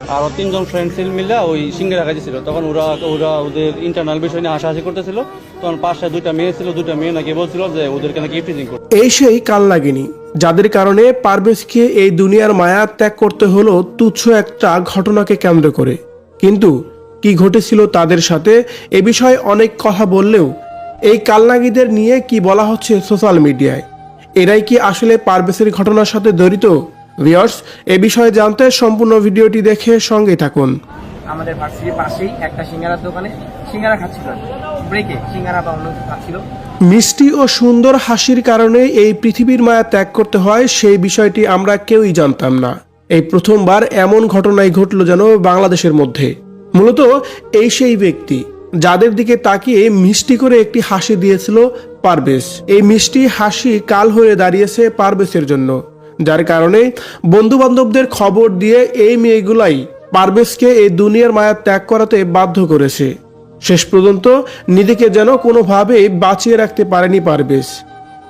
আরও তিনজন ফ্রেন্ড মিলে ওই সিঙ্গারা খাইছিল। তখন ওরা ওরা ওদের ইন্টারনাল বিষয় নিয়ে হাসাহাসি করতেছিল। তখন পাশে দুইটা মেয়ে ছিল, দুইটা মেয়ে নাকি বলছিল যে ওদেরকে নাকি ইফটিজিং করতে। এই সেই কালনাগিনী যাদের কারণে পারভেজকে এই দুনিয়ার মায়া ত্যাগ করতে হলো তুচ্ছ একটা ঘটনাকে কেন্দ্র করে। কিন্তু কি ঘটেছিল তাদের সাথে এ বিষয়ে অনেক কথা বললেও এই কালনাগীদের নিয়ে কি বলা হচ্ছে সোশ্যাল মিডিয়ায়, এরাই কি আসলে পারভেজের ঘটনার সাথে জড়িত? ভিউয়ার্স, এ বিষয়ে জানতে সম্পূর্ণ ভিডিওটি দেখে সঙ্গে থাকুন। আমাদের ভার্সিটির পাশেই একটা সিঙ্গারার দোকানে সিঙ্গারা খাচ্ছিল, ব্রেকে সিঙ্গারা বা অন্য কিছু খাচ্ছিল। মিষ্টি ও সুন্দর হাসির কারণে এই পৃথিবীর মায়া ত্যাগ করতে হয়, সেই বিষয়টি আমরা কেউই জানতাম না। এই প্রথমবার এমন ঘটনাই ঘটল যেন বাংলাদেশের মধ্যে। মূলত এই সেই ব্যক্তি যাদের দিকে তাকিয়ে মিষ্টি করে একটি হাসি দিয়েছিল পারভেজ। এই মিষ্টি হাসি কাল হয়ে দাঁড়িয়েছে পারভেজের জন্য, যার কারণে বন্ধু বান্ধবদের খবর দিয়ে এই মেয়েগুলাই পারভেজকে এই দুনিয়ার মায়া ত্যাগ করাতে বাধ্য করেছে। শেষ পর্যন্ত নিজেকে যেন কোনোভাবেই বাঁচিয়ে রাখতে পারেনি পারভেজ।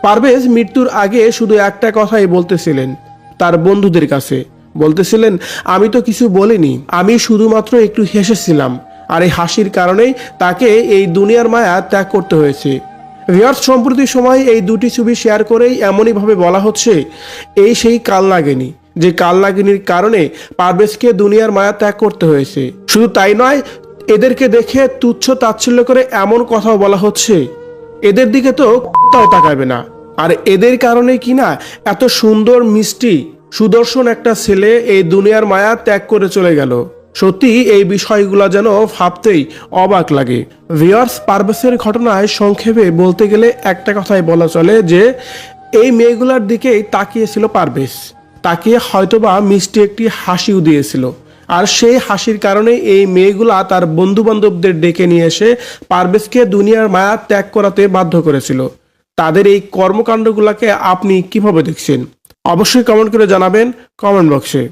পারভেজ মৃত্যুর আগে শুধু একটা কথাই বলতেছিলেন তার বন্ধুদের কাছে, বলতেছিলেন, আমি তো কিছু বলিনি, আমি শুধুমাত্র একটু হেসেছিলাম, আর এই হাসির কারণেই তাকে এই দুনিয়ার মায়া ত্যাগ করতে হয়েছে। ভিউয়ার্স, সম্প্রতি সময় এই দুটি ছবি শেয়ার করেই এমনইভাবে বলা হচ্ছে এই সেই কালনাগিনী, যে কালনাগিনীর কারণে পারভেজকে দুনিয়ার মায়া ত্যাগ করতে হয়েছে। শুধু তাই নয়, এদেরকে দেখে তুচ্ছ তাচ্ছিল্য করে এমন কথাও বলা হচ্ছে এদের দিকে তো তাও তাকাবে না, আর এদের কারণে কিনা এত সুন্দর মিষ্টি সুদর্শন একটা ছেলে এই দুনিয়ার মায়া ত্যাগ করে চলে গেল। সত্যি এই বিষয়গুলো যেন ভাবতেই অবাক লাগে। ভিউয়ার্স, পারভেজের ঘটনায় সংক্ষেপে বলতে গেলে একটা কথাই বলা চলে যে এই মেয়েগুলার দিকেই তাকিয়েছিল পারভেজ, তাকিয়ে হয়তোবা মিষ্টি একটি হাসিও দিয়েছিল, আর সেই হাসির কারণে এই মেয়েগুলা তার বন্ধু বান্ধবদের ডেকে নিয়ে এসে পারভেজকে দুনিয়ার মায়া ত্যাগ করাতে বাধ্য করেছিল। তাদের এই কর্মকাণ্ডগুলোকে আপনি কিভাবে দেখছেন? অবশ্যই কমেন্ট করে জানাবেন কমেন্ট বক্সে।